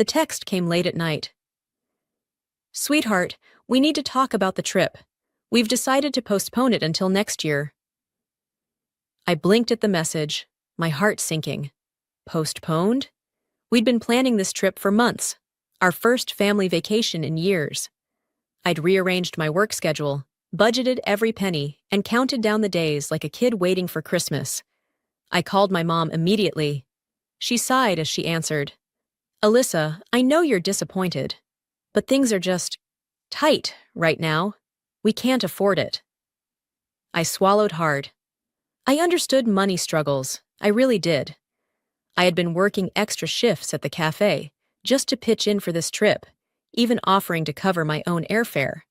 The text came late at night. "Sweetheart, we need to talk about the trip. We've decided to postpone it until next year." I blinked at the message, my heart sinking. Postponed? We'd been planning this trip for months, our first family vacation in years. I'd rearranged my work schedule, budgeted every penny, and counted down the days like a kid waiting for Christmas. I called my mom immediately. She sighed as she answered, "Alyssa, I know you're disappointed, but things are just tight right now. We can't afford it." I swallowed hard. I understood money struggles, I really did. I had been working extra shifts at the cafe just to pitch in for this trip, even offering to cover my own airfare.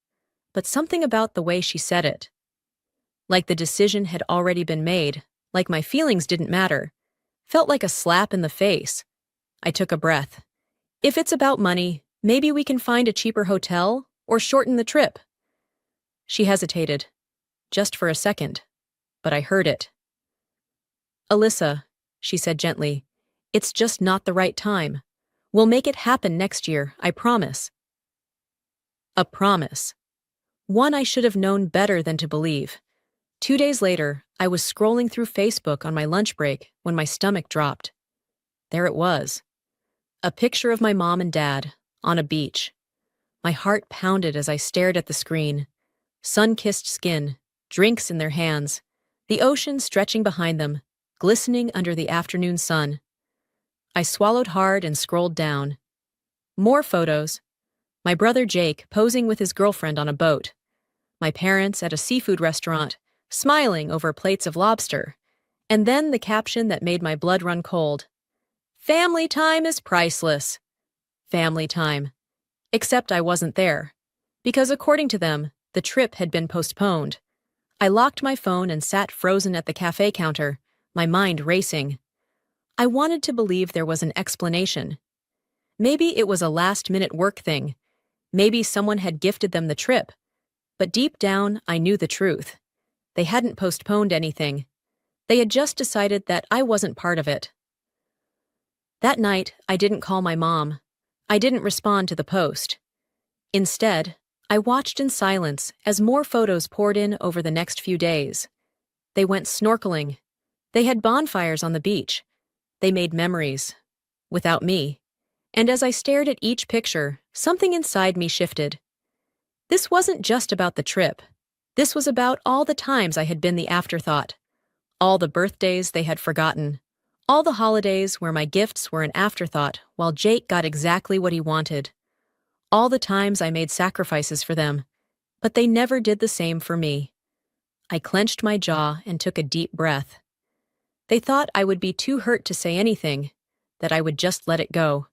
But something about the way she said it, like the decision had already been made, like my feelings didn't matter, felt like a slap in the face. I took a breath. If it's about money, maybe we can find a cheaper hotel or shorten the trip. She hesitated, just for a second, but I heard it. "Alyssa," she said gently, "it's just not the right time. We'll make it happen next year, I promise." A promise. One I should have known better than to believe. 2 days later, I was scrolling through Facebook on my lunch break when my stomach dropped. There it was. A picture of my mom and dad, on a beach. My heart pounded as I stared at the screen. Sun-kissed skin, drinks in their hands, the ocean stretching behind them, glistening under the afternoon sun. I swallowed hard and scrolled down. More photos. My brother Jake posing with his girlfriend on a boat. My parents at a seafood restaurant, smiling over plates of lobster. And then the caption that made my blood run cold. "Family time is priceless." Family time. Except I wasn't there. Because according to them, the trip had been postponed. I locked my phone and sat frozen at the cafe counter, my mind racing. I wanted to believe there was an explanation. Maybe it was a last-minute work thing. Maybe someone had gifted them the trip. But deep down, I knew the truth. They hadn't postponed anything. They had just decided that I wasn't part of it. That night, I didn't call my mom. I didn't respond to the post. Instead, I watched in silence as more photos poured in over the next few days. They went snorkeling. They had bonfires on the beach. They made memories. Without me. And as I stared at each picture, something inside me shifted. This wasn't just about the trip. This was about all the times I had been the afterthought. All the birthdays they had forgotten. All the holidays where my gifts were an afterthought while Jake got exactly what he wanted. All the times I made sacrifices for them, but they never did the same for me. I clenched my jaw and took a deep breath. They thought I would be too hurt to say anything, that I would just let it go.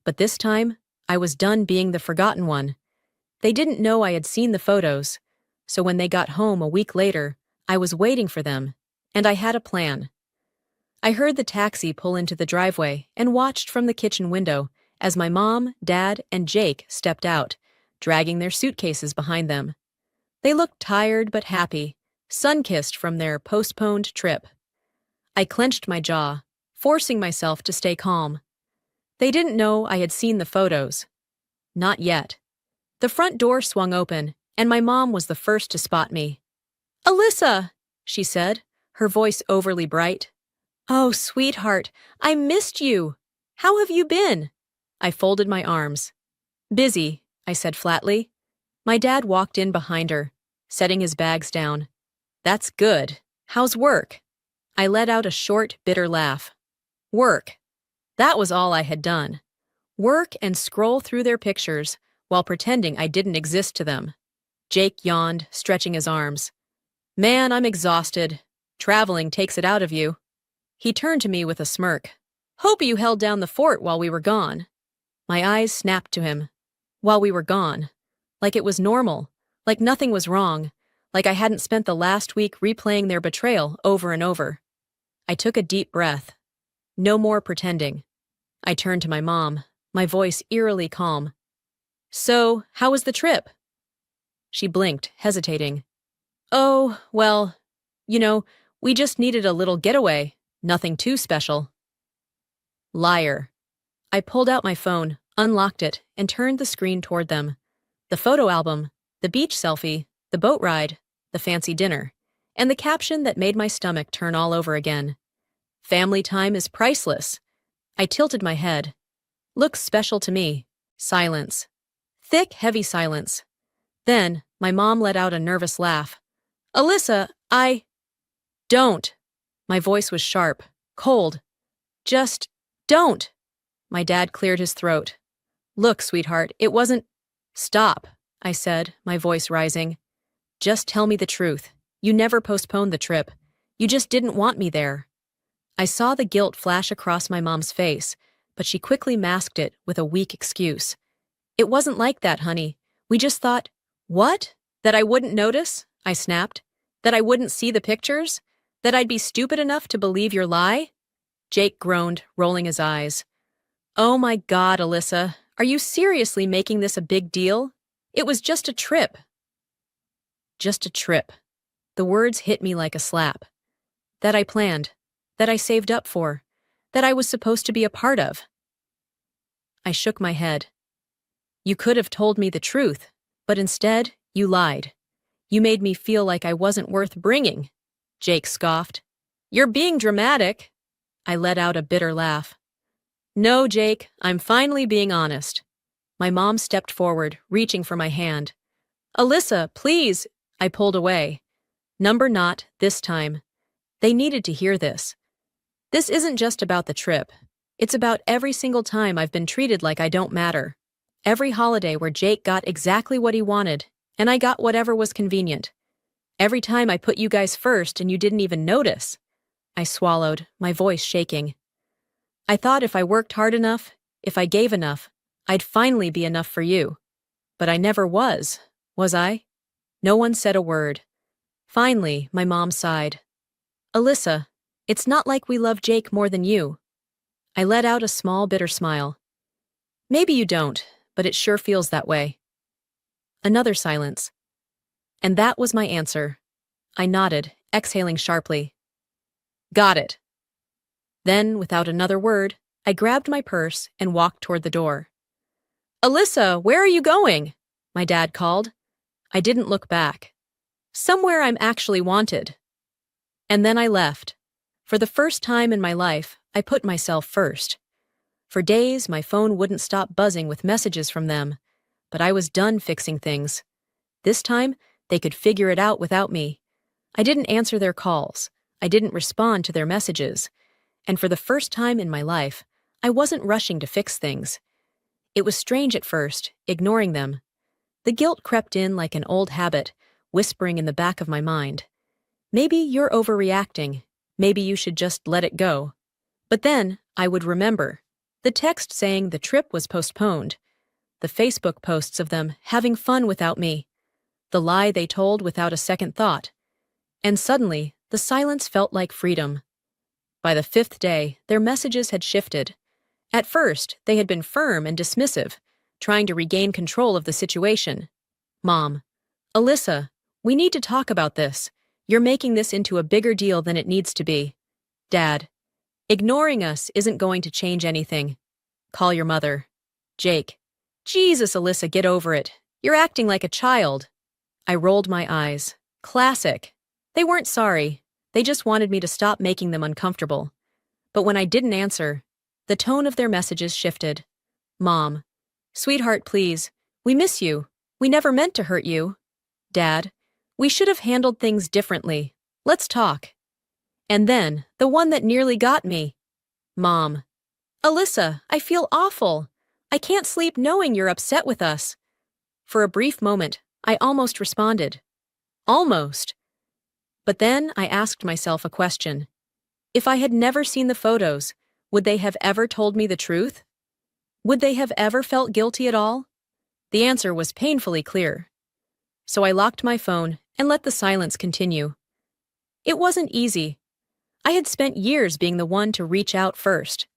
But this time, I was done being the forgotten one. They didn't know I had seen the photos, so when they got home a week later, I was waiting for them, and I had a plan. I heard the taxi pull into the driveway and watched from the kitchen window as my mom, dad, and Jake stepped out, dragging their suitcases behind them. They looked tired but happy, sun-kissed from their postponed trip. I clenched my jaw, forcing myself to stay calm. They didn't know I had seen the photos. Not yet. The front door swung open, and my mom was the first to spot me. "Alyssa," she said, her voice overly bright. "Oh, sweetheart, I missed you. How have you been?" I folded my arms. "Busy," I said flatly. My dad walked in behind her, setting his bags down. "That's good. How's work?" I let out a short, bitter laugh. Work. That was all I had done. Work and scroll through their pictures while pretending I didn't exist to them. Jake yawned, stretching his arms. "Man, I'm exhausted. Traveling takes it out of you." He turned to me with a smirk. "Hope you held down the fort while we were gone." My eyes snapped to him. While we were gone. Like it was normal. Like nothing was wrong. Like I hadn't spent the last week replaying their betrayal over and over. I took a deep breath. No more pretending. I turned to my mom, my voice eerily calm. "So, how was the trip?" She blinked, hesitating. "Oh, well, we just needed a little getaway. Nothing too special." Liar. I pulled out my phone, unlocked it, and turned the screen toward them. The photo album, the beach selfie, the boat ride, the fancy dinner, and the caption that made my stomach turn all over again. Family time is priceless. I tilted my head. Looks special to me. Silence. Thick, heavy silence. Then, my mom let out a nervous laugh. Alyssa, Don't. My voice was sharp, cold. Just don't. My dad cleared his throat. Look, sweetheart, it wasn't. Stop, I said, my voice rising. Just tell me the truth. You never postponed the trip. You just didn't want me there. I saw the guilt flash across my mom's face, but she quickly masked it with a weak excuse. It wasn't like that, honey. We just thought, what? That I wouldn't notice? I snapped. That I wouldn't see the pictures? That I'd be stupid enough to believe your lie? Jake groaned, rolling his eyes. Oh my God, Alyssa, are you seriously making this a big deal? It was just a trip. Just a trip. The words hit me like a slap. That I planned, that I saved up for, that I was supposed to be a part of. I shook my head. You could have told me the truth, but instead, you lied. You made me feel like I wasn't worth bringing. Jake scoffed. You're being dramatic. I let out a bitter laugh. No, Jake, I'm finally being honest. My mom stepped forward, reaching for my hand. Alyssa, please. I pulled away. Number not this time. They needed to hear this. This isn't just about the trip. It's about every single time I've been treated like I don't matter. Every holiday where Jake got exactly what he wanted, and I got whatever was convenient. Every time I put you guys first and you didn't even notice. I swallowed, my voice shaking. I thought if I worked hard enough, if I gave enough, I'd finally be enough for you. But I never was I? No one said a word. Finally, my mom sighed. Alyssa, it's not like we love Jake more than you. I let out a small, bitter smile. Maybe you don't, but it sure feels that way. Another silence. And that was my answer. I nodded, exhaling sharply. Got it. Then, without another word, I grabbed my purse and walked toward the door. Alyssa, where are you going? My dad called. I didn't look back. Somewhere I'm actually wanted. And then I left. For the first time in my life, I put myself first. For days, my phone wouldn't stop buzzing with messages from them, but I was done fixing things. This time, they could figure it out without me. I didn't answer their calls. I didn't respond to their messages. And for the first time in my life, I wasn't rushing to fix things. It was strange at first, ignoring them. The guilt crept in like an old habit, whispering in the back of my mind. Maybe you're overreacting. Maybe you should just let it go. But then, I would remember. The text saying the trip was postponed. The Facebook posts of them having fun without me. The lie they told without a second thought. And suddenly, the silence felt like freedom. By the 5th day, their messages had shifted. At first, they had been firm and dismissive, trying to regain control of the situation. Mom, Alyssa, we need to talk about this. You're making this into a bigger deal than it needs to be. Dad, ignoring us isn't going to change anything. Call your mother. Jake, Jesus, Alyssa, get over it. You're acting like a child. I rolled my eyes. Classic. They weren't sorry. They just wanted me to stop making them uncomfortable. But when I didn't answer, the tone of their messages shifted. Mom, sweetheart, please. We miss you. We never meant to hurt you. Dad, we should have handled things differently. Let's talk. And then, the one that nearly got me. Mom, Alyssa, I feel awful. I can't sleep knowing you're upset with us. For a brief moment, I almost responded. Almost. But then I asked myself a question. If I had never seen the photos, would they have ever told me the truth? Would they have ever felt guilty at all? The answer was painfully clear. So I locked my phone and let the silence continue. It wasn't easy. I had spent years being the one to reach out first,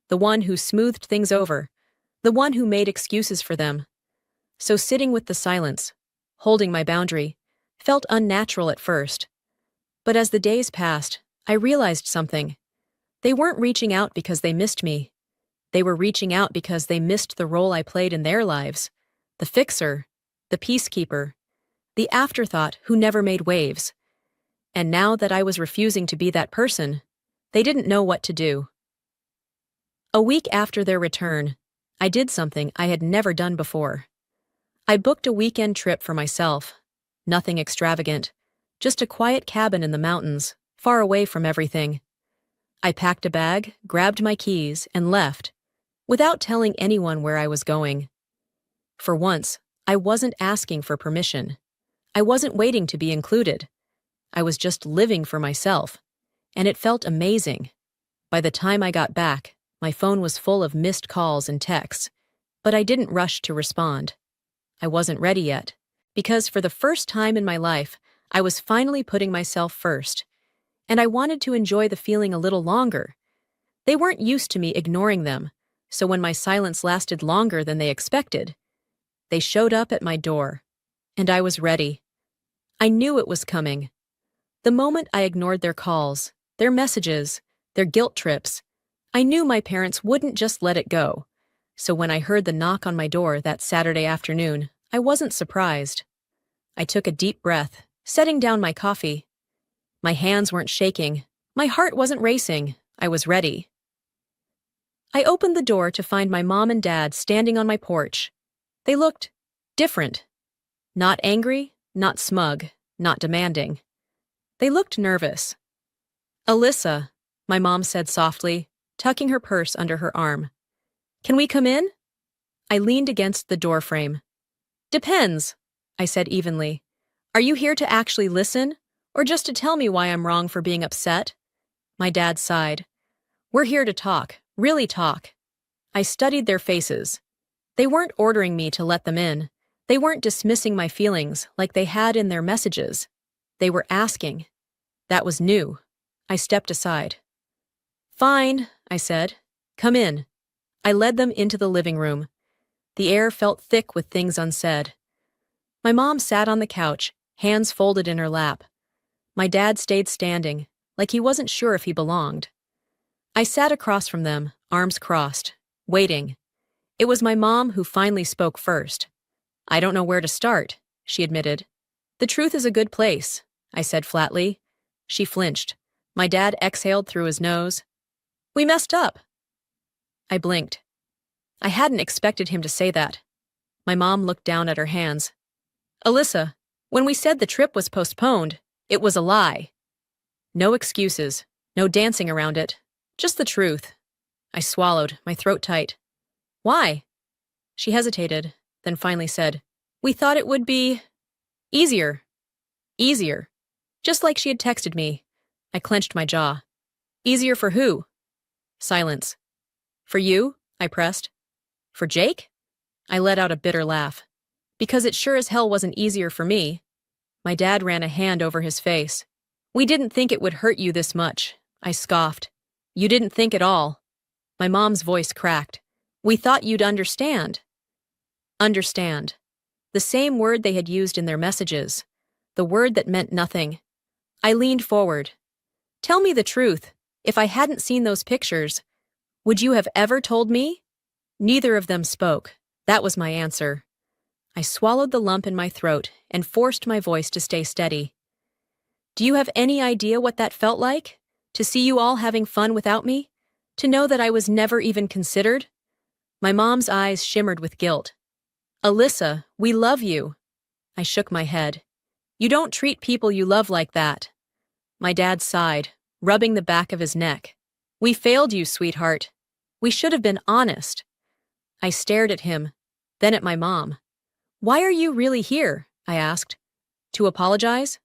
the one who smoothed things over, the one who made excuses for them. So sitting with the silence, holding my boundary, felt unnatural at first. But as the days passed, I realized something. They weren't reaching out because they missed me. They were reaching out because they missed the role I played in their lives. The fixer, the peacekeeper, the afterthought who never made waves. And now that I was refusing to be that person, they didn't know what to do. A week after their return, I did something I had never done before. I booked a weekend trip for myself. Nothing extravagant, just a quiet cabin in the mountains, far away from everything. I packed a bag, grabbed my keys, and left, without telling anyone where I was going. For once, I wasn't asking for permission. I wasn't waiting to be included. I was just living for myself, and it felt amazing. By the time I got back, my phone was full of missed calls and texts, but I didn't rush to respond. I wasn't ready yet, because for the first time in my life, I was finally putting myself first, and I wanted to enjoy the feeling a little longer. They weren't used to me ignoring them, so when my silence lasted longer than they expected, they showed up at my door, and I was ready. I knew it was coming. The moment I ignored their calls, their messages, their guilt trips, I knew my parents wouldn't just let it go. So when I heard the knock on my door that Saturday afternoon, I wasn't surprised. I took a deep breath, setting down my coffee. My hands weren't shaking. My heart wasn't racing. I was ready. I opened the door to find my mom and dad standing on my porch. They looked different. Not angry, not smug, not demanding. They looked nervous. "Alyssa," my mom said softly, tucking her purse under her arm. "Can we come in?" I leaned against the doorframe. "Depends," I said evenly. "Are you here to actually listen, or just to tell me why I'm wrong for being upset?" My dad sighed. "We're here to talk, really talk." I studied their faces. They weren't ordering me to let them in. They weren't dismissing my feelings like they had in their messages. They were asking. That was new. I stepped aside. "Fine," I said. "Come in." I led them into the living room. The air felt thick with things unsaid. My mom sat on the couch, hands folded in her lap. My dad stayed standing, like he wasn't sure if he belonged. I sat across from them, arms crossed, waiting. It was my mom who finally spoke first. "I don't know where to start," she admitted. "The truth is a good place," I said flatly. She flinched. My dad exhaled through his nose. "We messed up." I blinked. I hadn't expected him to say that. My mom looked down at her hands. "Alyssa, when we said the trip was postponed, it was a lie. No excuses, no dancing around it, just the truth." I swallowed, my throat tight. "Why?" She hesitated, then finally said, "We thought it would be easier." Easier. Just like she had texted me. I clenched my jaw. "Easier for who?" Silence. "For you?" I pressed. "For Jake?" I let out a bitter laugh. "Because it sure as hell wasn't easier for me." My dad ran a hand over his face. "We didn't think it would hurt you this much," I scoffed. "You didn't think at all." My mom's voice cracked. "We thought you'd understand." Understand. The same word they had used in their messages. The word that meant nothing. I leaned forward. "Tell me the truth. If I hadn't seen those pictures, would you have ever told me?" Neither of them spoke. That was my answer. I swallowed the lump in my throat and forced my voice to stay steady. "Do you have any idea what that felt like? To see you all having fun without me? To know that I was never even considered?" My mom's eyes shimmered with guilt. "Alyssa, we love you." I shook my head. "You don't treat people you love like that." My dad sighed, rubbing the back of his neck. "We failed you, sweetheart. We should have been honest." I stared at him, then at my mom. "Why are you really here?" I asked. "To apologize?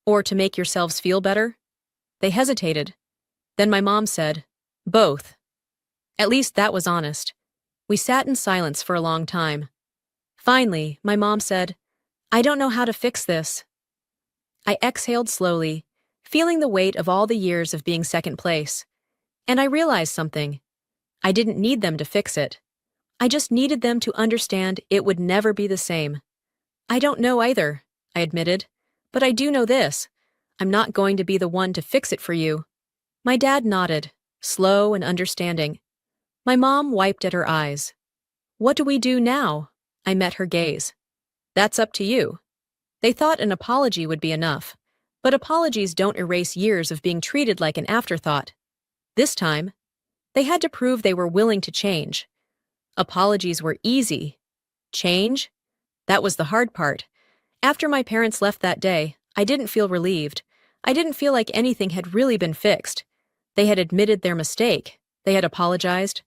Or to make yourselves feel better?" They hesitated. Then my mom said, "Both." At least that was honest. We sat in silence for a long time. Finally, my mom said, "I don't know how to fix this." I exhaled slowly, feeling the weight of all the years of being second place. And I realized something. I didn't need them to fix it. I just needed them to understand it would never be the same. "I don't know either," I admitted. "But I do know this. I'm not going to be the one to fix it for you." My dad nodded, slow and understanding. My mom wiped at her eyes. What do we do now? I met her gaze. That's up to you. They thought an apology would be enough, but apologies don't erase years of being treated like an afterthought. This time, they had to prove they were willing to change. Apologies were easy. Change? That was the hard part. After my parents left that day, I didn't feel relieved. I didn't feel like anything had really been fixed. They had admitted their mistake. They had apologized.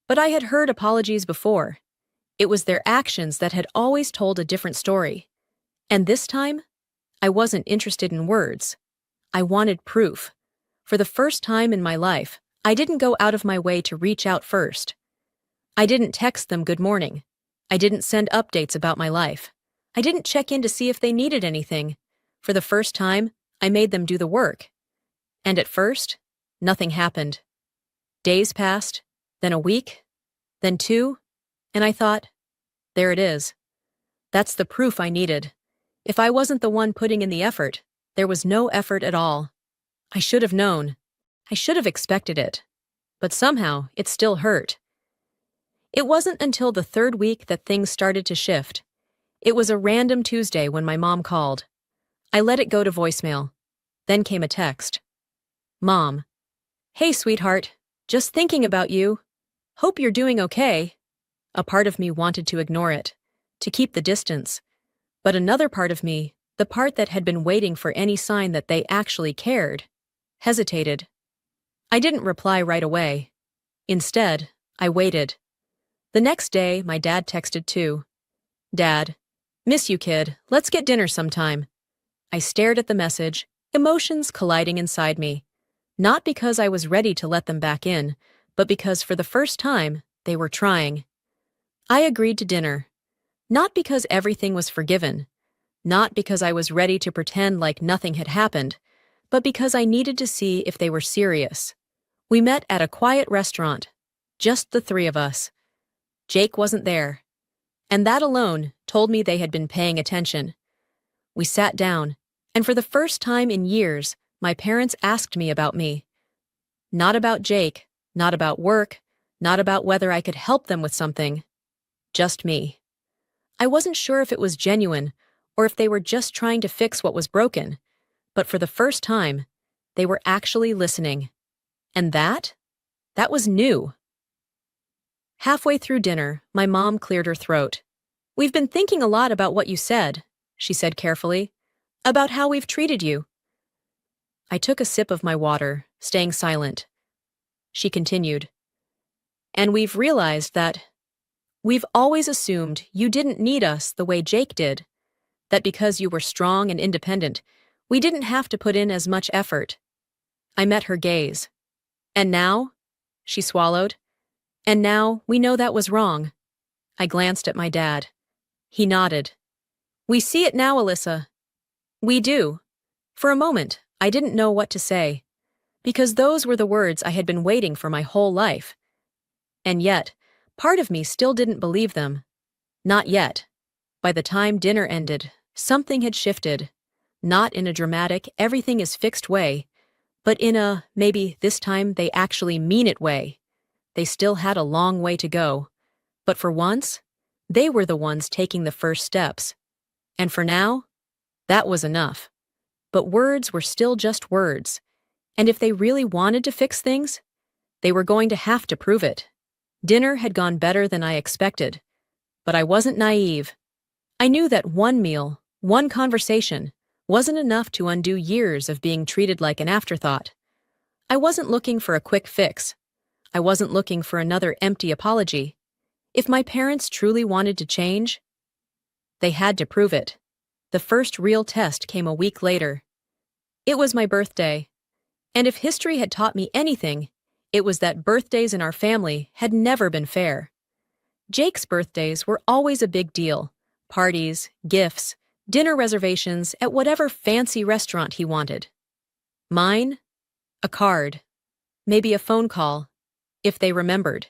But I had heard apologies before. It was their actions that had always told a different story. And this time, I wasn't interested in words. I wanted proof. For the first time in my life, I didn't go out of my way to reach out first. I didn't text them good morning. I didn't send updates about my life. I didn't check in to see if they needed anything. For the first time, I made them do the work. And at first, nothing happened. Days passed, then a week, then 2, and I thought, there it is. That's the proof I needed. If I wasn't the one putting in the effort, there was no effort at all. I should have known. I should have expected it. But somehow, it still hurt. It wasn't until the 3rd week that things started to shift. It was a random Tuesday when my mom called. I let it go to voicemail. Then came a text. Mom. Hey, sweetheart. Just thinking about you. Hope you're doing okay. A part of me wanted to ignore it, to keep the distance. But another part of me, the part that had been waiting for any sign that they actually cared, hesitated. I didn't reply right away. Instead, I waited. The next day, my dad texted too. Dad, miss you, kid. Let's get dinner sometime. I stared at the message, emotions colliding inside me. Not because I was ready to let them back in, but because for the first time, they were trying. I agreed to dinner. Not because everything was forgiven. Not because I was ready to pretend like nothing had happened, but because I needed to see if they were serious. We met at a quiet restaurant. Just the 3 of us. Jake wasn't there. And that alone told me they had been paying attention. We sat down, and for the first time in years, my parents asked me about me. Not about Jake, not about work, not about whether I could help them with something. Just me. I wasn't sure if it was genuine, or if they were just trying to fix what was broken, but for the first time, they were actually listening. And that was new. Halfway through dinner, my mom cleared her throat. We've been thinking a lot about what you said, she said carefully, about how we've treated you. I took a sip of my water, staying silent. She continued. And we've realized that we've always assumed you didn't need us the way Jake did, that because you were strong and independent, we didn't have to put in as much effort. I met her gaze. And now? She swallowed. And now we know that was wrong. I glanced at my dad. He nodded. We see it now, Alyssa. We do. For a moment, I didn't know what to say, because those were the words I had been waiting for my whole life. And yet, part of me still didn't believe them. Not yet. By the time dinner ended, something had shifted. Not in a dramatic, everything is fixed way, but in a, maybe this time they actually mean it way. They still had a long way to go. But for once, they were the ones taking the first steps. And for now, that was enough. But words were still just words. And if they really wanted to fix things, they were going to have to prove it. Dinner had gone better than I expected. But I wasn't naive. I knew that one meal, one conversation, wasn't enough to undo years of being treated like an afterthought. I wasn't looking for a quick fix. I wasn't looking for another empty apology. If my parents truly wanted to change, they had to prove it. The first real test came a week later. It was my birthday. And if history had taught me anything, it was that birthdays in our family had never been fair. Jake's birthdays were always a big deal. Parties, gifts, dinner reservations at whatever fancy restaurant he wanted. Mine? A card. Maybe a phone call, if they remembered.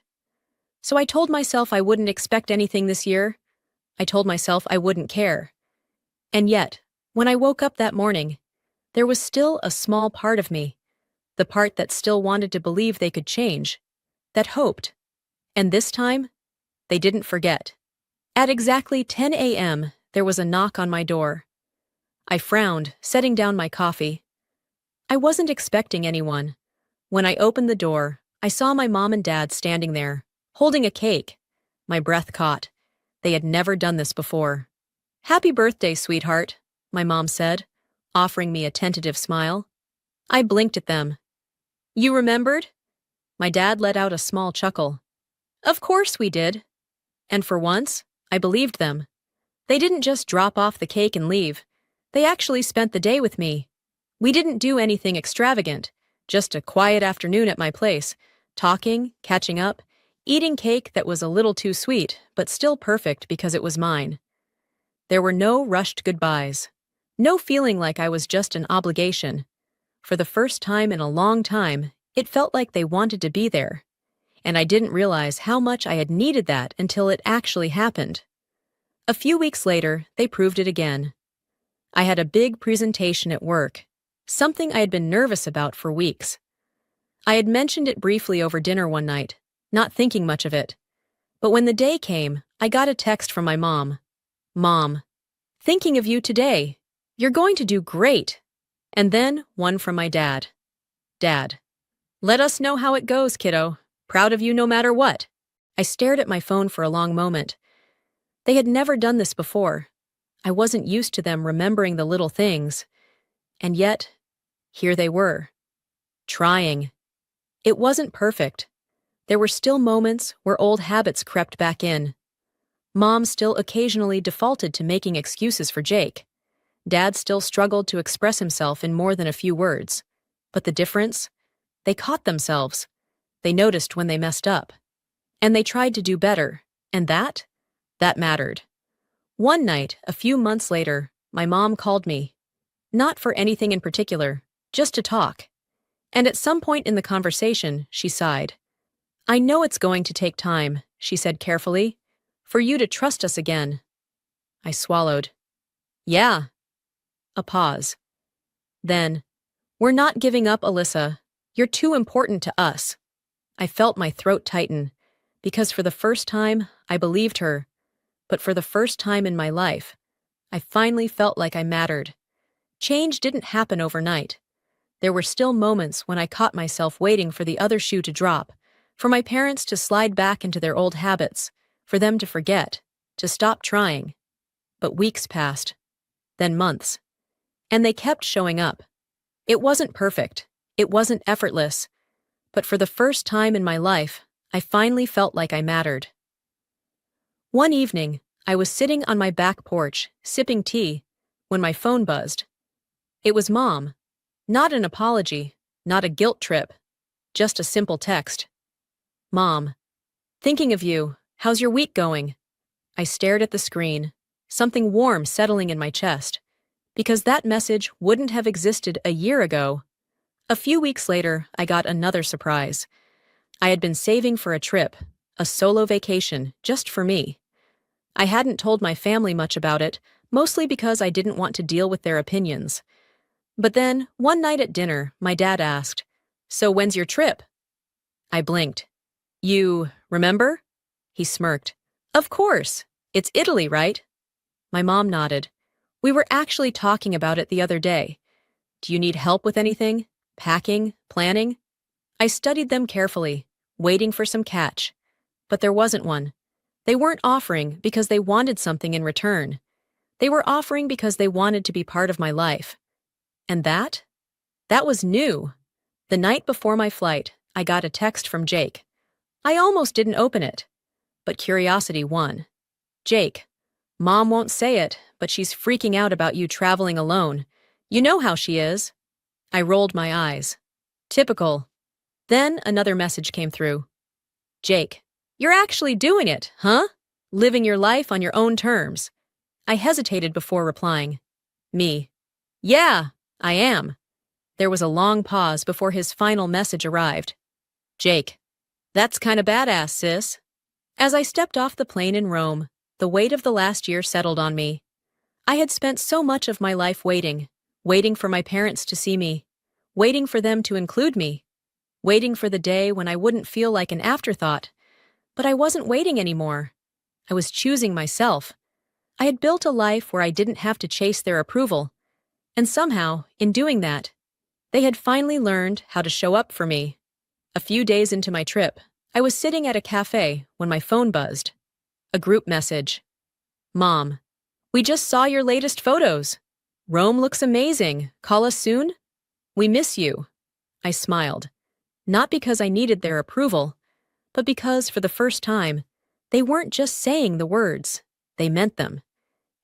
So I told myself I wouldn't expect anything this year. I told myself I wouldn't care. And yet, when I woke up that morning, there was still a small part of me, the part that still wanted to believe they could change, that hoped. And this time, they didn't forget. At exactly 10 a.m., there was a knock on my door. I frowned, setting down my coffee. I wasn't expecting anyone. When I opened the door, I saw my mom and dad standing there, holding a cake. My breath caught. They had never done this before. "Happy birthday, sweetheart," my mom said, offering me a tentative smile. I blinked at them. "You remembered?" My dad let out a small chuckle. "Of course we did." And for once, I believed them. They didn't just drop off the cake and leave. They actually spent the day with me. We didn't do anything extravagant, just a quiet afternoon at my place, talking, catching up, eating cake that was a little too sweet, but still perfect because it was mine. There were no rushed goodbyes. No feeling like I was just an obligation. For the first time in a long time, it felt like they wanted to be there. And I didn't realize how much I had needed that until it actually happened. A few weeks later, they proved it again. I had a big presentation at work, something I had been nervous about for weeks. I had mentioned it briefly over dinner one night, not thinking much of it. But when the day came, I got a text from my mom. "Mom, thinking of you today. You're going to do great." And then one from my dad. "Dad, let us know how it goes, kiddo. Proud of you no matter what." I stared at my phone for a long moment. They had never done this before. I wasn't used to them remembering the little things. And yet, here they were. Trying. It wasn't perfect. There were still moments where old habits crept back in. Mom still occasionally defaulted to making excuses for Jake. Dad still struggled to express himself in more than a few words. But the difference? They caught themselves. They noticed when they messed up. And they tried to do better. And that mattered. One night, a few months later, my mom called me. Not for anything in particular, just to talk. And at some point in the conversation, she sighed. "I know it's going to take time," she said carefully, "for you to trust us again." I swallowed. "Yeah." A pause. Then, "We're not giving up, Alyssa. You're too important to us." I felt my throat tighten, because for the first time, I believed her. But for the first time in my life, I finally felt like I mattered. Change didn't happen overnight. There were still moments when I caught myself waiting for the other shoe to drop, for my parents to slide back into their old habits, for them to forget, to stop trying. But weeks passed, then months. And they kept showing up. It wasn't perfect. It wasn't effortless. But for the first time in my life, I finally felt like I mattered. One evening, I was sitting on my back porch, sipping tea, when my phone buzzed. It was Mom. Not an apology, not a guilt trip, just a simple text. "Mom, thinking of you. How's your week going?" I stared at the screen, something warm settling in my chest, because that message wouldn't have existed a year ago. A few weeks later, I got another surprise. I had been saving for a trip, a solo vacation, just for me. I hadn't told my family much about it, mostly because I didn't want to deal with their opinions. But then, one night at dinner, my dad asked, "So when's your trip?" I blinked. "You remember?" He smirked. "Of course. It's Italy, right?" My mom nodded. "We were actually talking about it the other day. Do you need help with anything? Packing? Planning?" I studied them carefully, waiting for some catch. But there wasn't one. They weren't offering because they wanted something in return. They were offering because they wanted to be part of my life. And that was new. The night before my flight, I got a text from Jake. I almost didn't open it. But curiosity won. "Jake, Mom won't say it, but she's freaking out about you traveling alone. You know how she is." I rolled my eyes. Typical. Then another message came through. "Jake, you're actually doing it, huh? Living your life on your own terms." I hesitated before replying. Me. "Yeah, I am." There was a long pause before his final message arrived. "Jake, that's kinda badass, sis." As I stepped off the plane in Rome, the weight of the last year settled on me. I had spent so much of my life waiting for my parents to see me, waiting for them to include me, waiting for the day when I wouldn't feel like an afterthought. But I wasn't waiting anymore. I was choosing myself. I had built a life where I didn't have to chase their approval. And somehow, in doing that, they had finally learned how to show up for me. A few days into my trip, I was sitting at a cafe when my phone buzzed. A group message. Mom, we just saw your latest photos. Rome looks amazing. Call us soon? We miss you. I smiled. Not because I needed their approval, but because, for the first time, they weren't just saying the words, they meant them.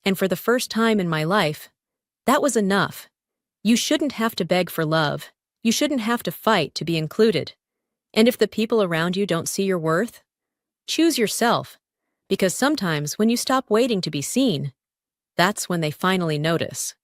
And for the first time in my life, that was enough. You shouldn't have to beg for love. You shouldn't have to fight to be included. And if the people around you don't see your worth, choose yourself. Because sometimes when you stop waiting to be seen, that's when they finally notice.